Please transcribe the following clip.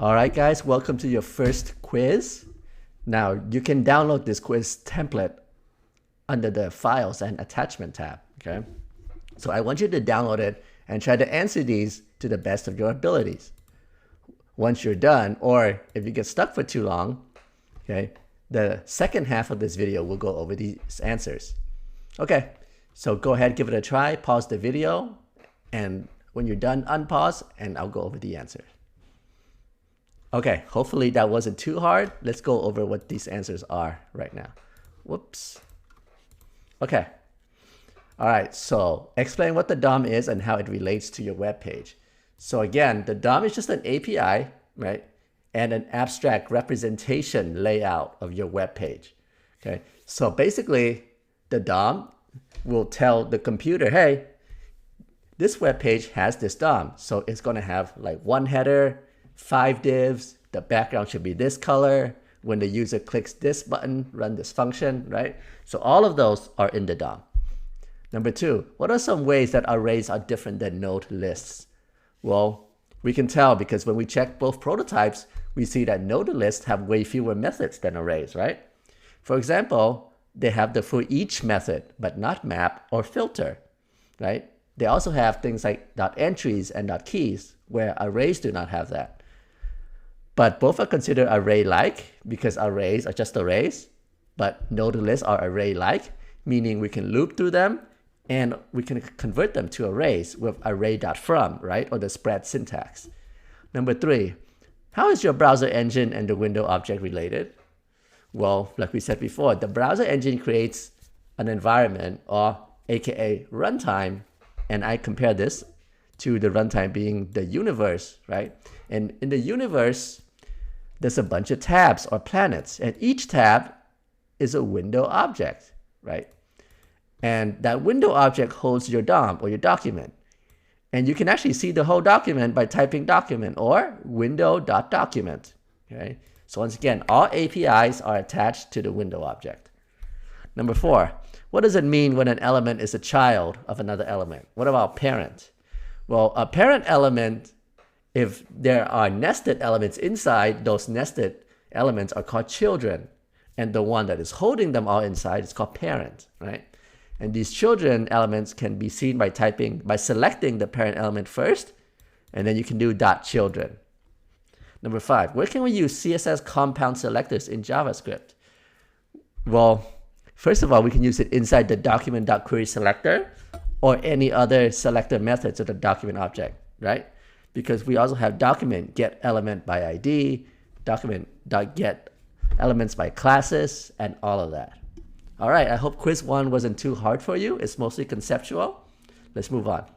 All right, guys, welcome to your first quiz. Now, you can download this quiz template under the Files and Attachment tab, okay? So I want you to download it and try to answer these to the best of your abilities. Once you're done, or if you get stuck for too long, okay, the second half of this video will go over these answers. Okay, so go ahead, give it a try, pause the video, and when you're done, unpause, and I'll go over the answers. Okay, hopefully that wasn't too hard. Let's go over what these answers are right now. Whoops. Okay. All right, so explain what the DOM is and how it relates to your web page. So again, the DOM is just an API, right? And an abstract representation layout of your web page. Okay, so basically the DOM will tell the computer, hey, this web page has this DOM. So it's gonna have like one header, 5 divs, the background should be this color. When the user clicks this button, run this function, right? So all of those are in the DOM. Number 2, what are some ways that arrays are different than node lists? Well, we can tell because when we check both prototypes, we see that node lists have way fewer methods than arrays, right? For example, they have the for each method, but not map or filter, right? They also have things like .entries and .keys, where arrays do not have that. But both are considered array-like because arrays are just arrays, but node lists are array-like, meaning we can loop through them and we can convert them to arrays with array.from, right? Or the spread syntax. Number 3, how is your browser engine and the window object related? Well, like we said before, the browser engine creates an environment, or AKA runtime, and I compare this to the runtime being the universe, right? And in the universe, there's a bunch of tabs or planets, and each tab is a window object, right? And that window object holds your DOM or your document. And you can actually see the whole document by typing document or window.document, okay? So once again, all APIs are attached to the window object. Number 4, what does it mean when an element is a child of another element? What about parent? Well, a parent element, if there are nested elements inside, those nested elements are called children. And the one that is holding them all inside is called parent, right? And these children elements can be seen by selecting the parent element first, and then you can do .children. Number 5, where can we use CSS compound selectors in JavaScript? Well, first of all, we can use it inside the document.query selector or any other selector methods of the document object, right? Because we also have document get element by ID, document.get elements by classes, and all of that. All right, I hope quiz 1 wasn't too hard for you. It's mostly conceptual. Let's move on.